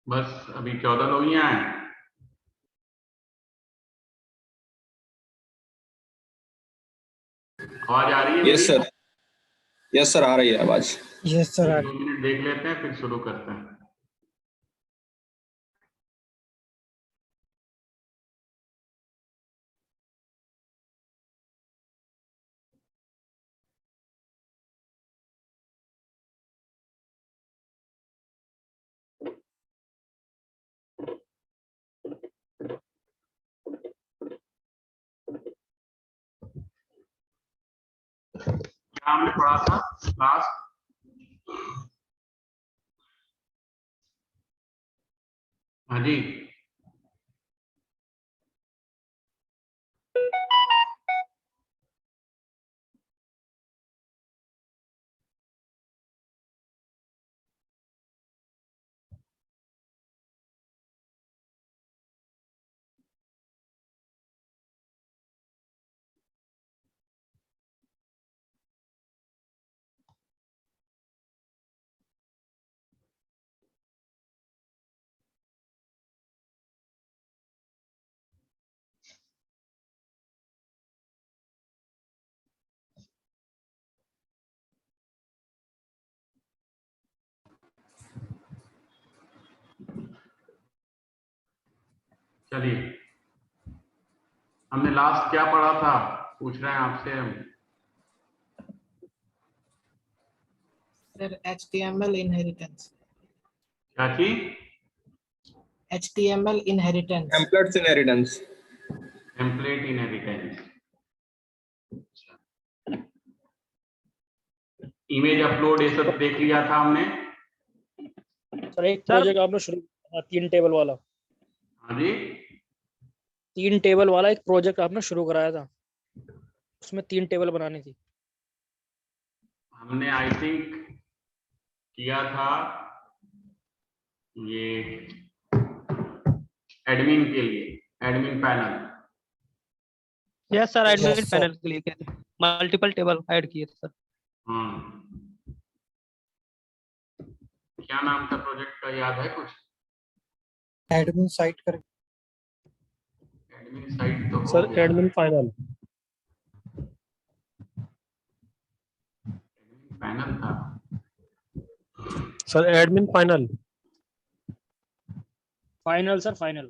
बस अभी 14 लोग ही आए। आवाज आ रही है? यस सर, यस सर, आ रही है आवाज। Yes sir. 2 मिनट देख लेते हैं, फिर शुरू करते हैं। क्या हमने पढ़ा था लास्ट? हाँ जी, चलिए, हमने लास्ट क्या पढ़ा था, पूछ रहे हैं आपसे हम। Sir HTML inheritance. क्या चीज? HTML inheritance. Templates inheritance. Template inheritance. Image upload ये सब देख लिया था हमने। सर एक प्रोजेक्ट आपने शुरू किया था 3 टेबल वाला। हाँ जी, 3 टेबल वाला एक प्रोजेक्ट आपने शुरू कराया था, उसमें 3 टेबल बनानी थी। हमने आई थिंक किया था ये एडमिन के लिए, admin panel. Yes sir, admin Yes, sir. Panel के लिए क्या मल्टीपल टेबल ऐड किए थे सर। हाँ, क्या नाम था प्रोजेक्ट का, याद है कुछ? एडमिन साइट कर एडमिन साइट तो हो सर गया। एडमिन फाइनल, एडमिन पैनल था। Sir admin final, final sir, final.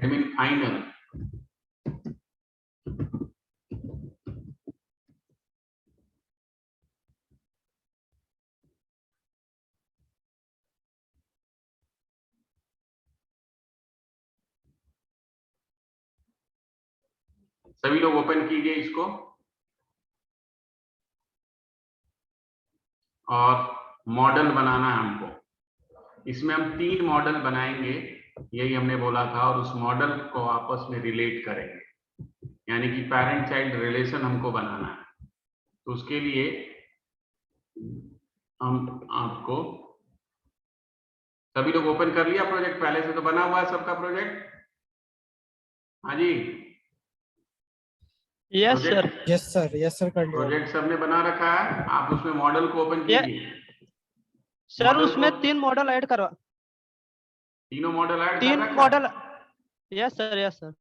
Admin final. सभी लोग ओपन कीजिए इसको और मॉडल बनाना है हमको। इसमें हम 3 मॉडल बनाएंगे, यही हमने बोला था, और उस मॉडल को आपस में रिलेट करेंगे, यानी कि पेरेंट चाइल्ड रिलेशन हमको बनाना है। तो उसके लिए हम आपको, सभी लोग ओपन कर लिया प्रोजेक्ट? पहले से तो बना हुआ है सबका प्रोजेक्ट। हाँ जी, यस सर। यस सर कर लिया। प्रोजेक्ट सबने बना रखा है। आप उसमें मॉडल को ओपन कीजिए। सर मॉडल उसमें को- 3 मॉडल ऐड करवा, तीनों मॉडल ऐड कर 3 रखा है। Model. Yes sir, yes sir.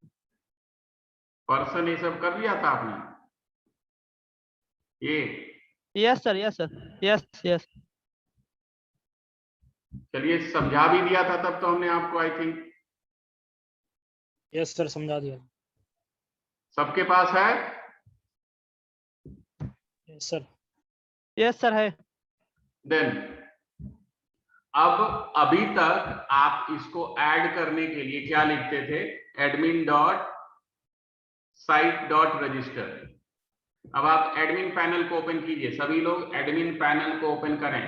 Person ये सब कर लिया था आपने? ये yes sir, yes sir, yes yes. चलिए, समझा भी दिया था तब तो हमने आपको, आई थिंक यस सर, समझा दिया। सबके पास है। यस सर, यस सर है। देन अब अभी तक आप इसको ऐड करने के लिए क्या लिखते थे? Admin dot site dot register. अब आप एडमिन पैनल को ओपन कीजिए। सभी लोग एडमिन पैनल को ओपन करें।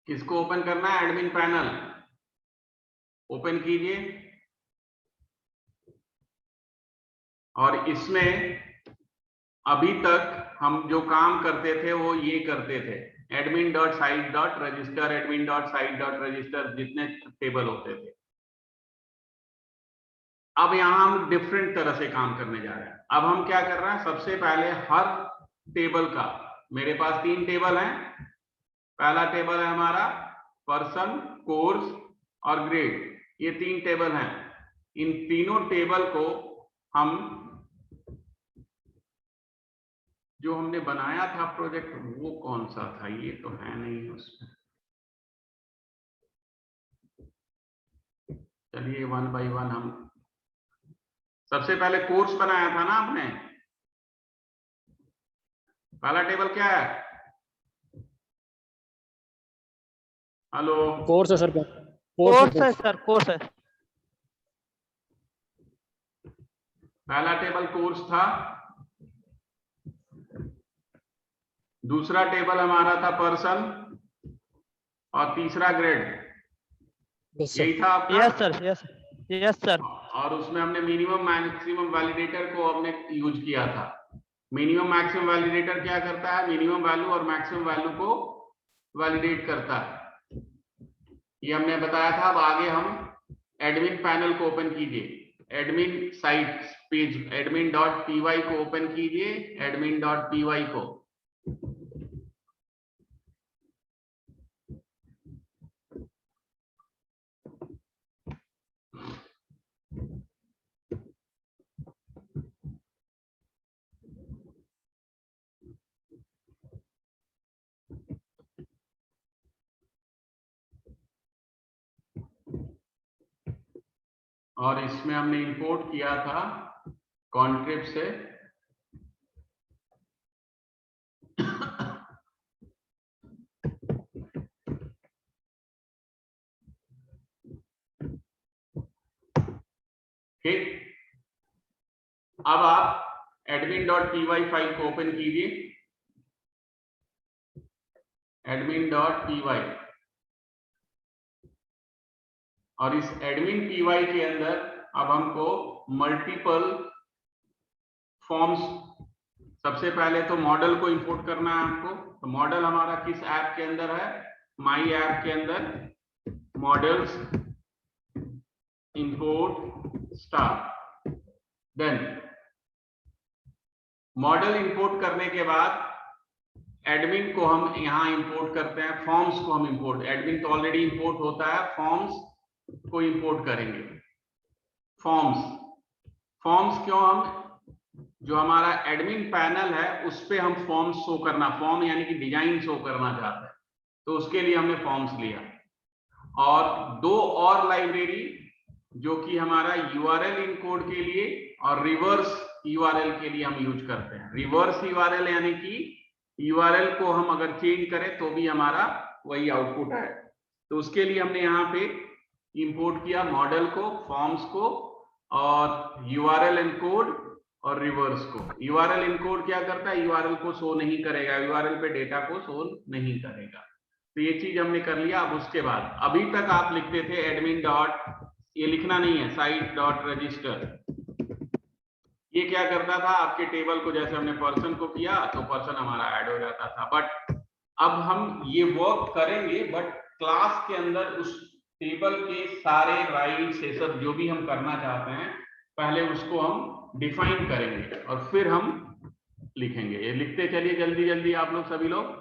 किसको ओपन करना है? एडमिन पैनल ओपन कीजिए। और इसमें अभी तक हम जो काम करते थे वो ये करते थे, admin dot site dot register, admin dot site dot register, जितने टेबल होते थे। अब यहां हम डिफरेंट तरह से काम करने जा रहे हैं। अब हम क्या कर रहे हैं? सबसे पहले हर टेबल का, मेरे पास 3 टेबल हैं। पहला टेबल है हमारा पर्सन, कोर्स और ग्रेड, ये 3 टेबल हैं। इन तीनों टेबल को हम, जो हमने बनाया था प्रोजेक्ट, वो कौन सा था? ये तो है नहीं उसमें। चलिए 1 बाय 1 हम, सबसे पहले कोर्स बनाया था ना आपने। पहला टेबल क्या है? हेलो, कोर्स है सर, कोर्स है सर, कोर्स है। पहला टेबल कोर्स था। दूसरा टेबल हमारा था पर्सन और तीसरा ग्रेड। यही था आपका? Yes sir, yes yes sir. और उसमें हमने मिनिमम मैक्सिमम वैलिडेटर को हमने यूज किया था। मिनिमम मैक्सिमम वैलिडेटर क्या करता है? मिनिमम वैल्यू और मैक्सिमम वैल्यू को वैलिडेट करता है, ये हमने बताया था। अब आगे हम एडमिन पैनल को ओपन कीजिए। Admin site page, admin dot py को ओपन कीजिए। एडमिन डॉट py को, और इसमें हमने इंपोर्ट किया था कॉन्ट्रिब से। ठीक, अब आप एडमिन डॉट py फाइल को ओपन कीजिए। एडमिन डॉट py, और इस एडमिन py के अंदर अब हमको मल्टीपल फॉर्म्स सबसे पहले तो मॉडल को इंपोर्ट करना है आपको। तो मॉडल हमारा किस ऐप के अंदर है? माई ऐप के अंदर models import star. Then model import करने के बाद एडमिन को हम यहां इंपोर्ट करते हैं, फॉर्म्स को हम इंपोर्ट, एडमिन तो ऑलरेडी इंपोर्ट होता है, फॉर्म्स को इंपोर्ट करेंगे। फॉर्म्स क्यों? हम जो हमारा एडमिन पैनल है उस पे हम फॉर्म्स शो करना, फॉर्म यानी कि डिजाइन शो करना चाहते हैं, तो उसके लिए हमने फॉर्म्स लिया। और दो और लाइब्रेरी जो कि हमारा यूआरएल इनकोड के लिए और रिवर्स यूआरएल के लिए हम यूज करते हैं। रिवर्स यूआरएल यानी कि यूआरएल को हम अगर चेंज करें तो भी हमारा वही आउटपुट है। तो उसके लिए हमने यहाँ पे इंपोर्ट किया मॉडल को, फॉर्म्स को और यूआरएल इनकोड और रिवर्स को। यूआरएल इनकोड क्या करता है? यूआरएल को शो नहीं करेगा, यूआरएल पे डेटा को शो नहीं करेगा। तो ये चीज हमने कर लिया। अब उसके बाद अभी तक आप लिखते थे एडमिन डॉट, ये लिखना नहीं है, साइट डॉट रजिस्टर। ये क्या करता था? आपके टेबल को जैसे हमने पर्सन को किया तो पर्सन हमारा ऐड हो जाता था। बट अब हम ये वर्क करेंगे, बट क्लास के अंदर उस टेबल के सारे राइट्स ये सब जो भी हम करना चाहते हैं पहले उसको हम डिफाइन करेंगे और फिर हम लिखेंगे। ये लिखते चलिए जल्दी जल्दी आप लोग सभी लोग।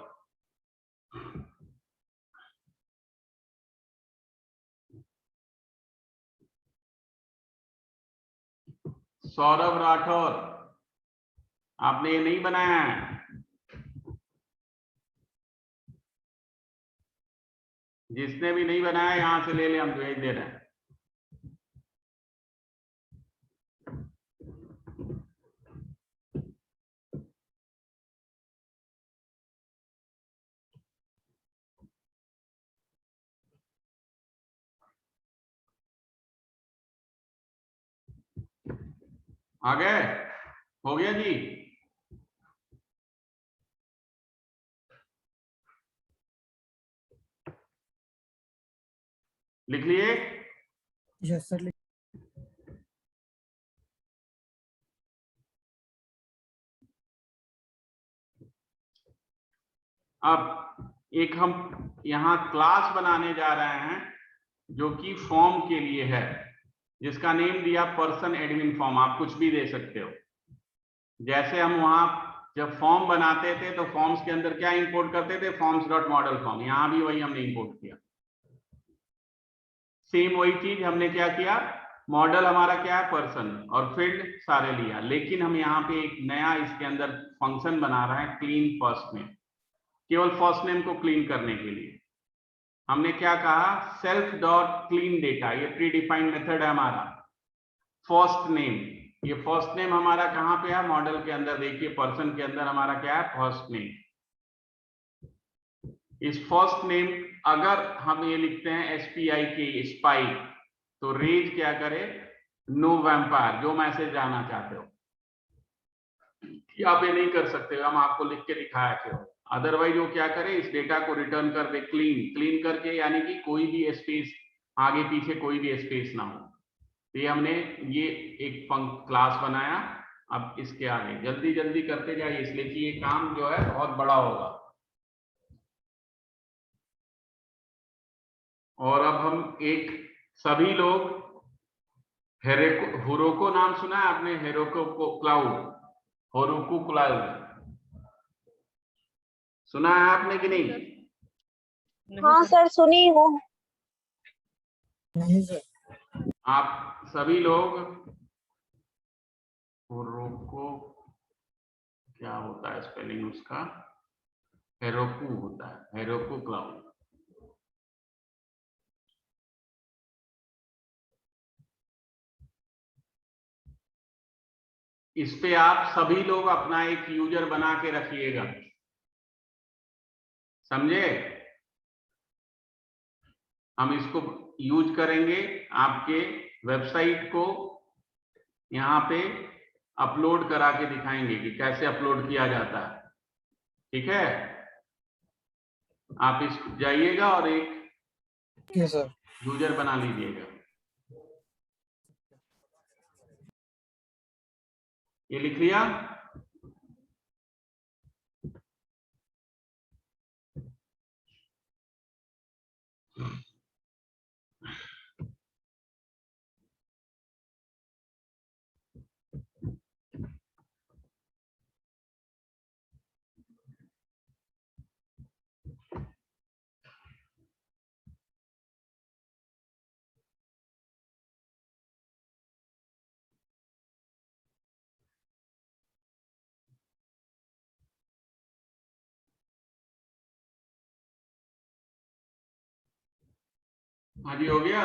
सौरभ राठौर, आपने ये नहीं बनाया है? जिसने भी नहीं बनाया यहां से ले ले, हम भेज दे रहे हैं। आ गए? हो गया जी? लिख लिए? Yes sir. अब एक हम यहां क्लास बनाने जा रहे हैं जो कि फॉर्म के लिए है, जिसका नेम दिया पर्सन एडमिन फॉर्म। आप कुछ भी दे सकते हो। जैसे हम वहां जब फॉर्म बनाते थे तो फॉर्म्स के अंदर क्या इंपोर्ट करते थे? Forms dot model form. यहां भी वही हमने इंपोर्ट किया। सेम वही चीज हमने क्या किया? मॉडल हमारा क्या है? पर्सन, और फील्ड सारे लिया। लेकिन हम यहाँ पे एक नया इसके अंदर फंक्शन बना रहे हैं, क्लीन फर्स्ट नेम। केवल फर्स्ट नेम को क्लीन करने के लिए हमने क्या कहा? Self dot clean data. ये प्री डिफाइंड मेथड है हमारा। फर्स्ट नेम, ये फर्स्ट नेम हमारा कहाँ पे है? मॉडल के अंदर। देखिए पर्सन के अंदर हमारा क्या है? First name. इस फर्स्ट नेम अगर हम ये लिखते हैं SPIK स्पाई, तो रेज क्या करे? नो वैम्पायर, जो मैसेज आना चाहते हो। आप ये नहीं कर सकते, हम आपको लिख के दिखाया क्यों। अदरवाइज वो क्या करे? इस डेटा को रिटर्न कर दे क्लीन। क्लीन करके यानी कि कोई भी स्पेस आगे पीछे कोई भी स्पेस ना हो। तो ये हमने ये एक क्लास बनाया। अब इसके आगे जल्दी जल्दी करते जाइए, इसलिए कि ये काम जो है बहुत बड़ा होगा। और अब हम एक सभी लोग हेरोको नाम सुना है आपने? हेरोको क्लाउड, हेरोको क्लाउड सुना है आपने कि नहीं? हाँ सर सुनी हूँ। नहीं सर। आप सभी लोग हेरोको, क्या होता है स्पेलिंग उसका? हेरोकू होता है, हेरोको क्लाउड। इस पे आप सभी लोग अपना एक यूजर बना के रखिएगा, समझे? हम इसको यूज करेंगे आपके वेबसाइट को यहाँ पे अपलोड करा के दिखाएंगे कि कैसे अपलोड किया जाता है। ठीक है? आप इस जाइएगा और एक यस सर। यूजर बना लीजिएगा। ये लिख लिया? हाँ जी, हो गया।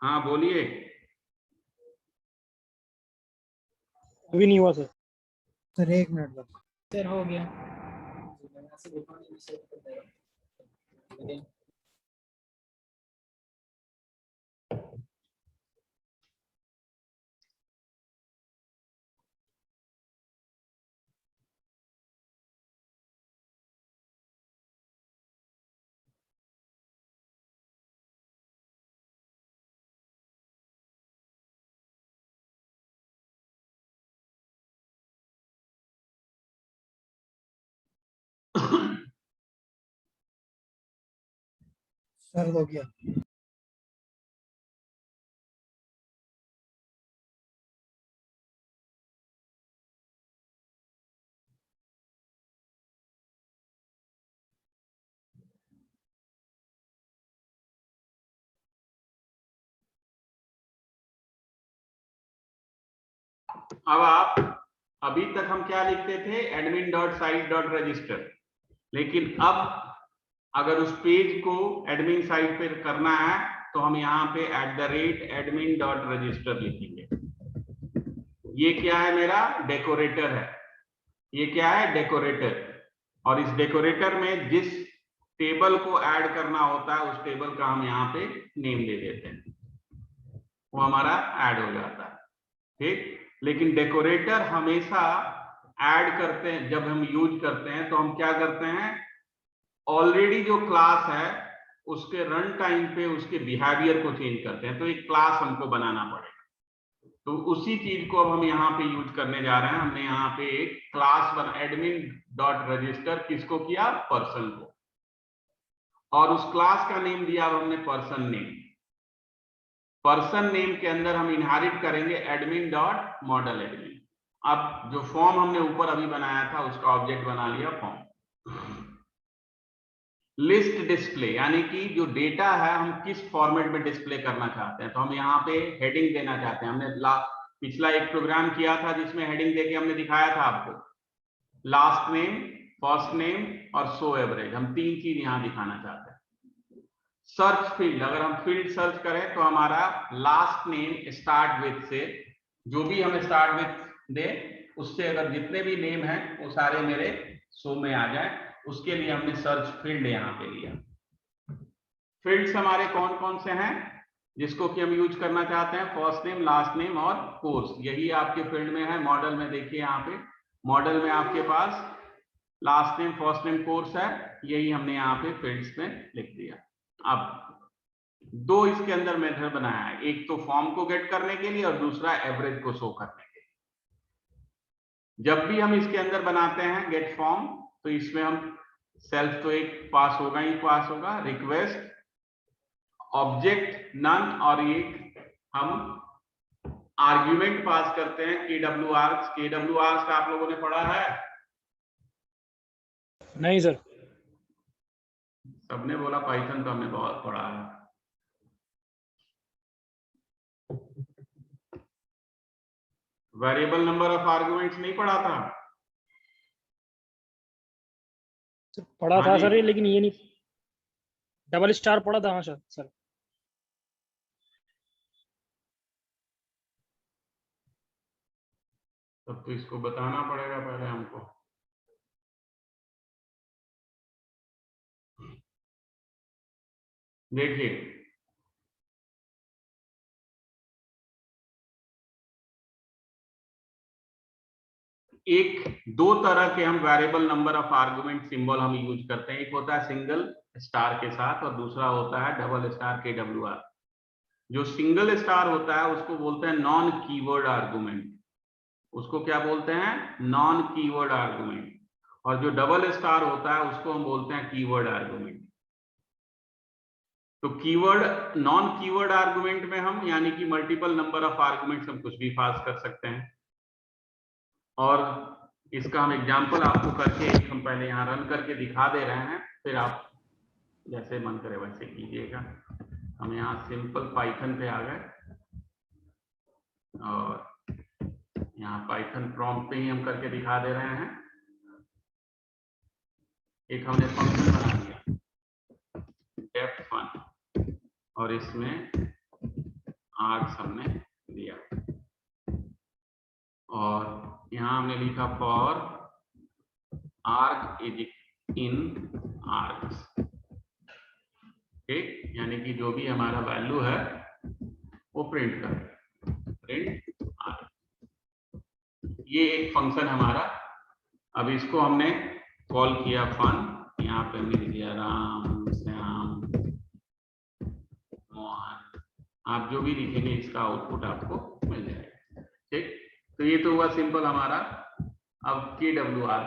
हाँ बोलिए। अभी नहीं हुआ सर। सर 1 मिनट बस। सर हो गया। सर हो गया। अब आप, अभी तक हम क्या लिखते थे, admin dot site dot register, लेकिन अब अगर उस पेज को एडमिन साइट पे करना है तो हम यहाँ पे @admin डॉट रजिस्टर लिखेंगे। ये क्या है, मेरा डेकोरेटर है। ये क्या है, डेकोरेटर। और इस डेकोरेटर में जिस टेबल को ऐड करना होता है उस टेबल का हम यहाँ पे नेम दे देते हैं, वो हमारा ऐड हो जाता है। ठीक, लेकिन डेकोरेटर हमेशा ऐड करते हैं, जब हम यूज करते हैं तो हम क्या करते हैं, ऑलरेडी जो क्लास है उसके रन टाइम पे उसके बिहेवियर को चेंज करते हैं, तो एक क्लास हमको बनाना पड़ेगा। तो उसी चीज को अब हम यहाँ पे यूज करने जा रहे हैं। हमने यहाँ पे एक क्लास बना, एडमिन डॉट रजिस्टर, किसको किया, पर्सन को, और उस क्लास का नेम दिया अब हमने पर्सन नेम। पर्सन नेम के अंदर हम इनहेरिट करेंगे एडमिन डॉट मॉडल एडमिन। अब जो फॉर्म हमने ऊपर अभी बनाया था उसका ऑब्जेक्ट बना लिया फॉर्म। लिस्ट डिस्प्ले, यानी कि जो डेटा है हम किस फॉर्मेट में डिस्प्ले करना चाहते हैं, तो हम यहाँ पे हेडिंग देना चाहते हैं। हमने पिछला एक प्रोग्राम किया था जिसमें हेडिंग देके हमने दिखाया था आपको, लास्ट नेम, फर्स्ट नेम और शो एवरेज, हम 3 चीज यहाँ दिखाना चाहते हैं। सर्च फील्ड, अगर हम फील्ड सर्च करें तो हमारा लास्ट नेम स्टार्ट विथ से, जो भी हम स्टार्ट विथ दे उससे अगर जितने भी नेम हैं वो सारे मेरे शो में आ जाए, उसके लिए हमने सर्च फील्ड यहाँ पे लिया। फील्ड्स हमारे कौन कौन से हैं जिसको कि हम यूज करना चाहते हैं, फर्स्ट नेम, लास्ट नेम और कोर्स, यही आपके फील्ड में है। मॉडल में देखिए, यहाँ पे मॉडल में आपके पास last name, first name, course है, यही हमने यहाँ पे फील्ड्स में लिख दिया। अब 2 इसके अंदर मेथड बनाया है, एक तो फॉर्म को गेट करने के लिए और दूसरा एवरेज को शो करने के लिए। जब भी हम इसके अंदर बनाते हैं गेट फॉर्म, तो इसमें हम सेल्फ तो एक पास होगा ही पास होगा, रिक्वेस्ट, ऑब्जेक्ट नन, और एक हम आर्ग्यूमेंट पास करते हैं KWRs। KWRs का आप लोगों ने पढ़ा है? नहीं सर। सबने बोला पाइथन, तो हमने बहुत पढ़ा है। वेरिएबल नंबर ऑफ आर्गुमेंट्स नहीं पढ़ा था? पढ़ा हाँ था जी। सर ये, लेकिन ये नहीं, डबल स्टार पढ़ा था। हाँ सर सर। तब तो इसको बताना पड़ेगा पहले हमको। देखिए, एक 2 तरह के हम variable number of argument symbol हम यूज करते हैं। एक होता है सिंगल स्टार के साथ और दूसरा होता है डबल स्टार KWR। जो सिंगल स्टार होता है उसको बोलते हैं नॉन कीवर्ड आर्गुमेंट, उसको क्या बोलते हैं, नॉन कीवर्ड आर्गुमेंट। और जो डबल स्टार होता है उसको हम बोलते हैं कीवर्ड आर्गुमेंट। तो कीवर्ड, नॉन कीवर्ड आर्गुमेंट में हम, यानी कि मल्टीपल नंबर ऑफ आर्गुमेंट्स हम कुछ भी पास कर सकते हैं। और इसका हम एग्जांपल आपको करके एक हम पहले यहाँ रन करके दिखा दे रहे हैं, फिर आप जैसे मन करे वैसे कीजिएगा। हम यहाँ सिंपल पाइथन पे आ गए। और यहाँ पाइथन प्रॉम्प्ट पे ही हम करके दिखा दे रहे हैं। एक हमने फंक्शन बना दिया डेफ फन और इसमें आर्ग्स हमने दिया और यहाँ हमने लिखा फॉर आर्ग इज इन आर्ग्स। ठीक, यानी कि जो भी हमारा वैल्यू है वो प्रिंट कर प्रिंट आर्ग। ये एक फंक्शन हमारा। अब इसको हमने कॉल किया फन, यहाँ पे मिल गया राम श्याम मोहन, आप जो भी लिखेंगे इसका आउटपुट आपको मिल जाएगा। ठीक, तो ये तो हुआ सिंपल हमारा। अब KWR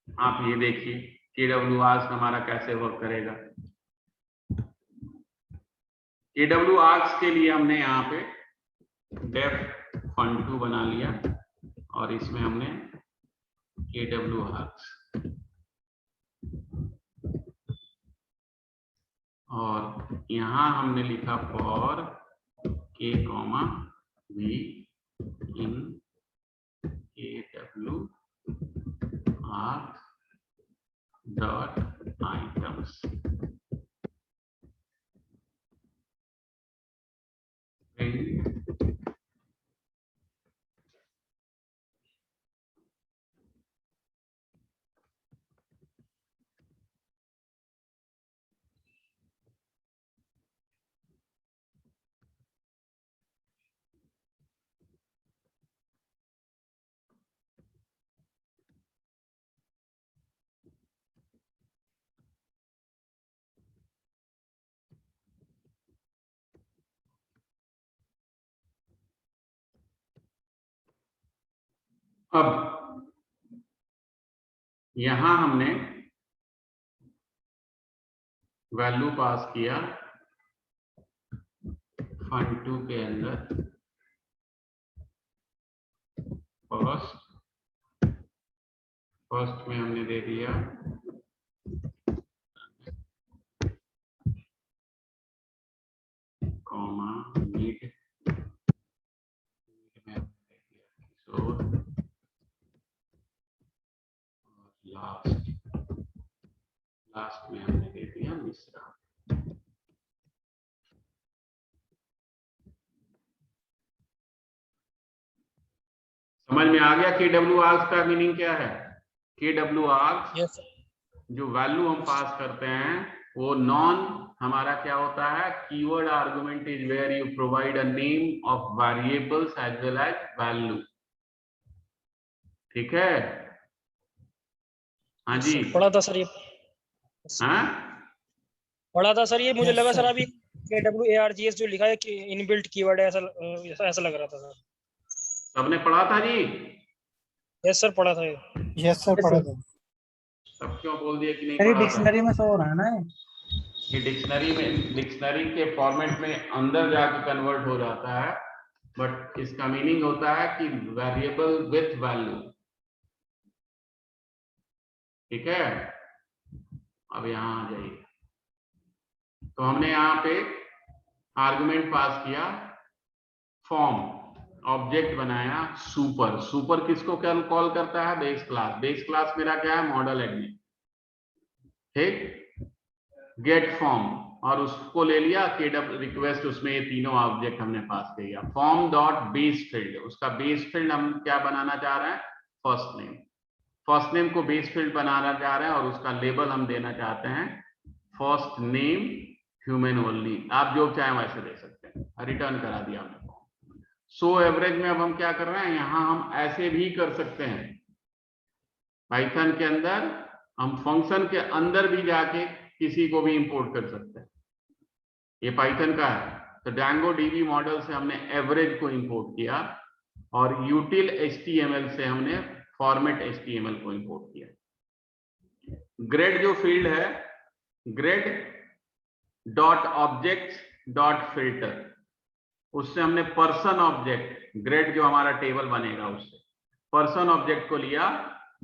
आप ये देखिए KWR हमारा कैसे वर्क करेगा। KWR के लिए हमने यहाँ पे डेफ fun2 बना लिया और इसमें हमने KWR और यहाँ हमने लिखा for K, V in KWR dot items. अब यहां हमने वैल्यू पास किया fun2 के अंदर फर्स्ट में हमने दे दिया कॉमा मिड में दे दिया किशोर और लास्ट में हमने दे दिया मिश्रा। समझ में आ गया KWR का मीनिंग क्या है? KWR यस जो वैल्यू हम पास करते हैं वो नॉन हमारा क्या होता है? Keyword argument is where you provide a name of variables as well as value. ठीक है, हाँ जी पढ़ा था सर ये। हाँ पढ़ा था सर ये, मुझे Yes, लगा sir. सर अभी KWARGS जो लिखा है कि इनबिल्ट कीवर्ड है, ऐसा लग रहा था सर। सबने पढ़ा था जी? यस सर पढ़ा था ये। यस सर, पढ़ा था। सब क्यों बोल दिया कि नहीं अरे पढ़ा था? डिक्शनरी में शो हो रहा है ना ये डिक्शनरी के फॉर्मेट में अंदर जाके कन्वर्ट हो जाता है, बट इसका मीनिंग होता है कि वेरिएबल विथ वैल्यू। ठीक है, अब यहां आ जाइए। तो हमने यहाँ पे आर्गुमेंट पास किया, फॉर्म ऑब्जेक्ट बनाया सुपर। सुपर किसको क्या कॉल करता है? Base class. बेस क्लास मेरा क्या है? Model admin. ठीक, गेट फॉर्म और उसको ले लिया KW रिक्वेस्ट, उसमें ये तीनों ऑब्जेक्ट हमने पास किया। फॉर्म डॉट बेस फील्ड, उसका बेस फील्ड हम क्या बनाना चाह रहे हैं? First name. फर्स्ट नेम को बेस फील्ड बनाना चाह रहे हैं और उसका लेबल हम देना चाहते हैं फर्स्ट नेम ह्यूमन ओनली। आप जो चाहें वैसे दे सकते हैं। रिटर्न करा दिया हमने फॉर्म। सो एवरेज में अब हम क्या कर रहे हैं? यहां हम ऐसे भी कर सकते हैं। पाइथन के अंदर हम फंक्शन के अंदर भी जाके किसी को भी इंपोर्ट कर सकते हैं। ये पाइथन का है। तो डैंगो डीबी मॉडल से हमने एवरेज को इंपोर्ट किया और यूटिल HTML से हमने फॉर्मेट HTML को इंपोर्ट किया। ग्रेड जो फील्ड है, grade dot object dot filter, उससे हमने पर्सन ऑब्जेक्ट, ग्रेड जो हमारा टेबल बनेगा उससे पर्सन ऑब्जेक्ट को लिया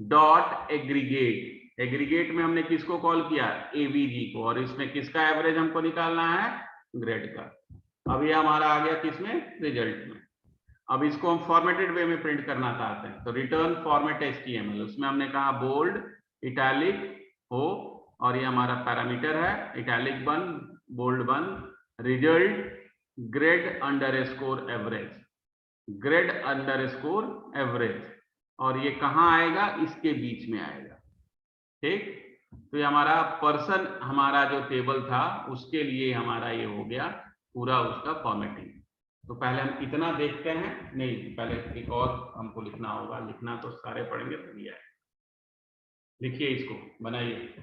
डॉट एग्रीगेट। एग्रीगेट में हमने किसको कॉल किया? AVG को। और इसमें किसका एवरेज हमको निकालना है? ग्रेड का। अब ये हमारा आ गया किसमें? रिजल्ट में। अब इसको हम फॉर्मेटेड वे में प्रिंट करना चाहते हैं, तो रिटर्न फॉर्मेट HTML, उसमें हमने कहा बोल्ड, इटैलिक हो, और ये हमारा पैरामीटर है, italic 1, bold 1, result grade underscore average, grade underscore average, और ये कहाँ आएगा, इसके बीच में आएगा। ठीक, तो ये हमारा पर्सन, हमारा जो टेबल था उसके लिए हमारा ये हो गया पूरा उसका फॉर्मेटिंग। तो पहले हम इतना देखते हैं, नहीं पहले एक और हमको लिखना होगा, लिखना तो सारे पढ़ेंगे तभी आए। लिखिए, इसको बनाइए।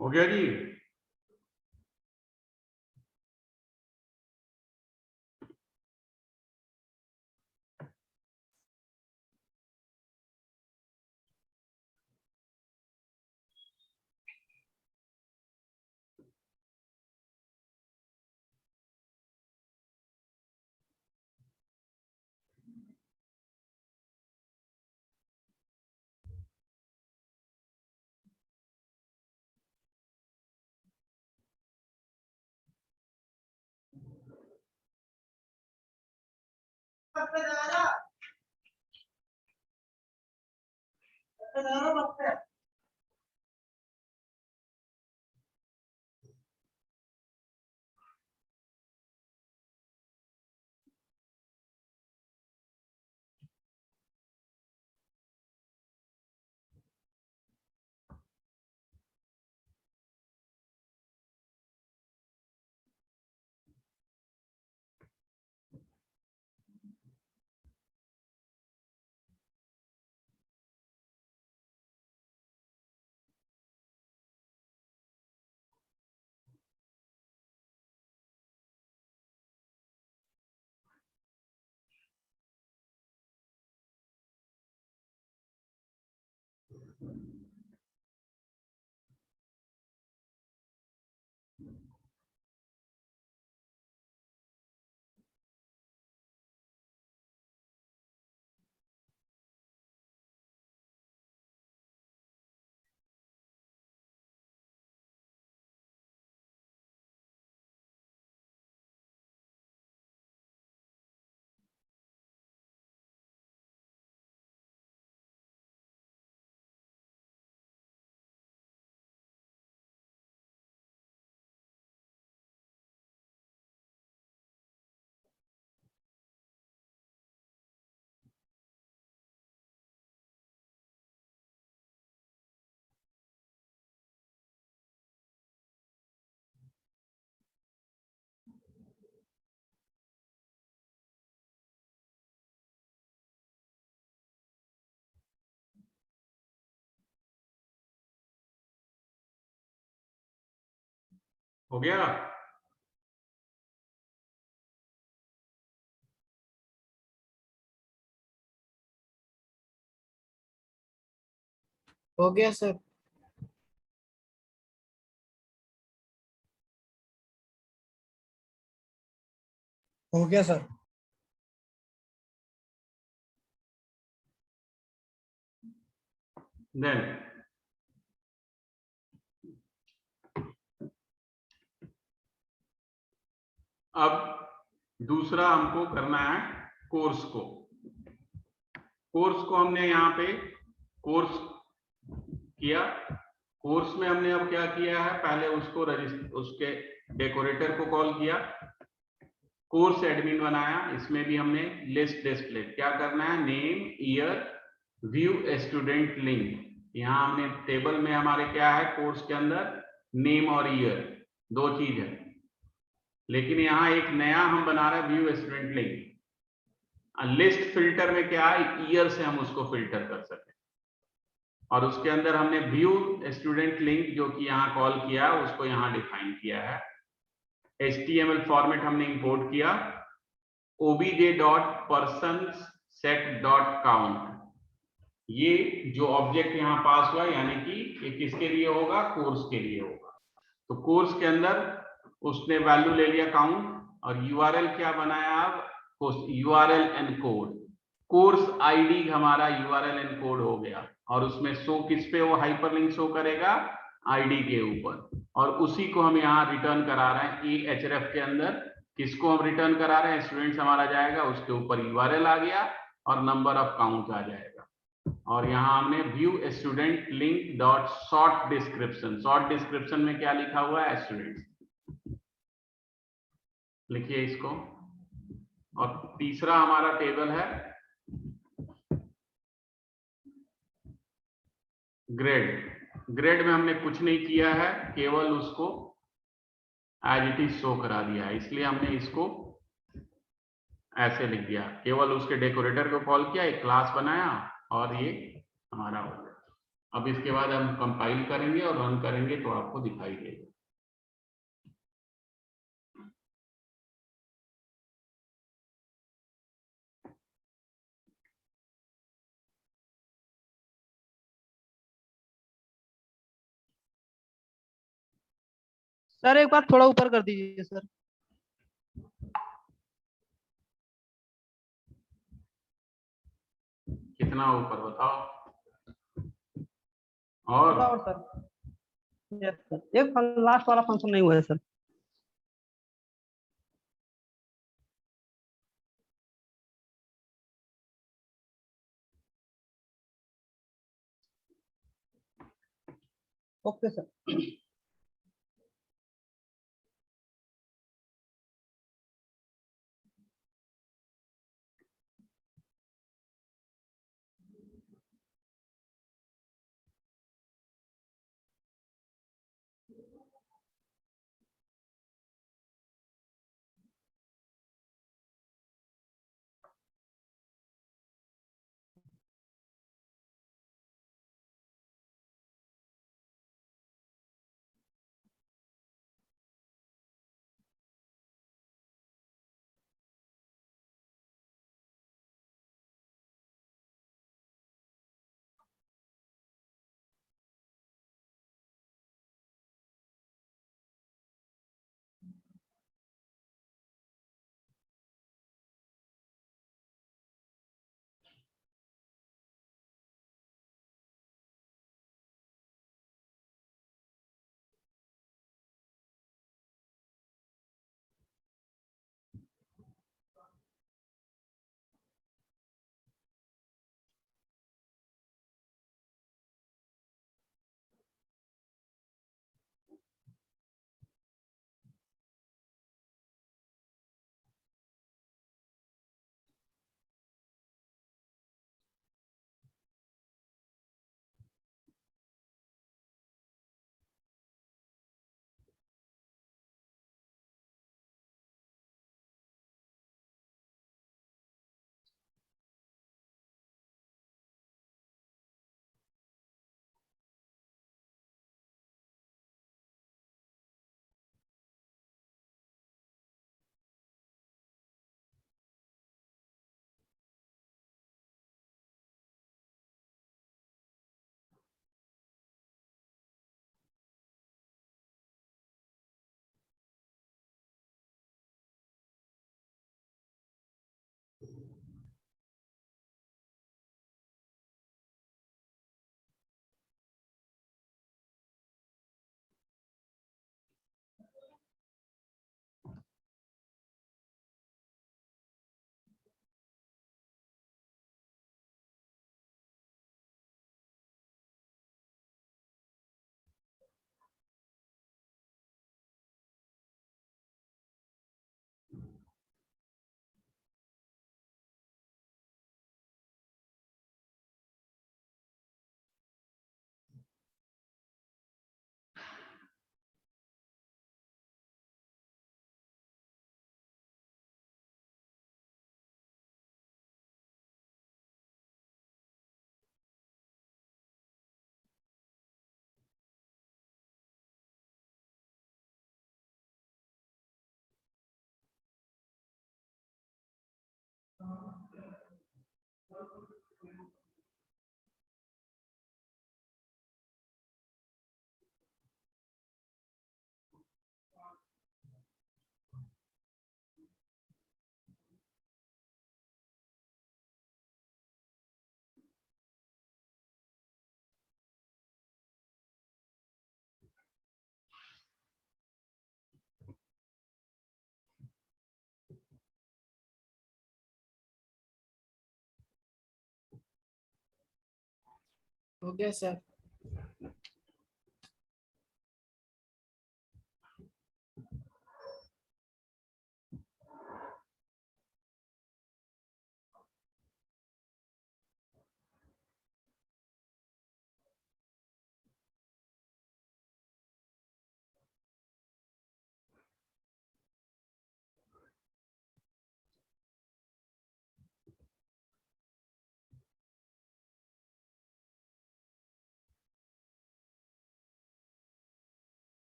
हो गया जी। हो गया? हो गया सर। हो गया सर। देन अब दूसरा हमको करना है कोर्स को। कोर्स को हमने यहाँ पे कोर्स किया। कोर्स में हमने अब क्या किया है, पहले उसको उसके डेकोरेटर को कॉल किया, कोर्स एडमिन बनाया। इसमें भी हमने लिस्ट डिस्प्ले क्या करना है, name, year, view student link. यहाँ हमने टेबल में हमारे क्या है, कोर्स के अंदर नेम और ईयर दो चीज है, लेकिन यहाँ एक नया हम बना रहे हैं view student link. List filter में क्या है, ईयर से हम उसको फिल्टर कर सकें, और उसके अंदर हमने व्यू स्टूडेंट लिंक जो कि यहाँ कॉल किया उसको यहाँ डिफाइन किया है। HTML फॉर्मेट हमने इंपोर्ट किया, obj.persons_set.count। ये जो ऑब्जेक्ट यहाँ पास हुआ यानी कि ये किसके लिए होगा, कोर्स के लिए होगा। तो कोर्स के अंदर उसने वैल्यू ले लिया काउंट, और यूआरएल क्या बनाया, अब यूआरएल एनकोड। कोर्स आईडी हमारा यूआरएल एनकोड हो गया, और उसमें शो किस पे, वो हाइपरलिंक शो करेगा आईडी के ऊपर, और उसी को हम यहाँ रिटर्न करा रहे हैं EHREF के अंदर। किसको हम रिटर्न करा रहे हैं, स्टूडेंट्स हमारा जाएगा, उसके ऊपर यूआरएल आ गया और नंबर ऑफ काउंट आ जाएगा। और यहाँ हमने view student link dot short description, short description में क्या लिखा हुआ है, स्टूडेंट्स लिखिए इसको। और तीसरा हमारा टेबल है ग्रेड। ग्रेड में हमने कुछ नहीं किया है, केवल उसको एज इट इज शो करा दिया है, इसलिए हमने इसको ऐसे लिख दिया। केवल उसके डेकोरेटर को कॉल किया, एक क्लास बनाया, और ये हमारा हो गया। अब इसके बाद हम कंपाइल करेंगे और रन करेंगे तो आपको दिखाई देगा। सर एक बार थोड़ा ऊपर कर दीजिए सर। कितना ऊपर बताओ, थोड़ा और और सर। यस सर, एक लास्ट वाला फंक्शन नहीं हुआ है सर। Okay sir. हो गया सर।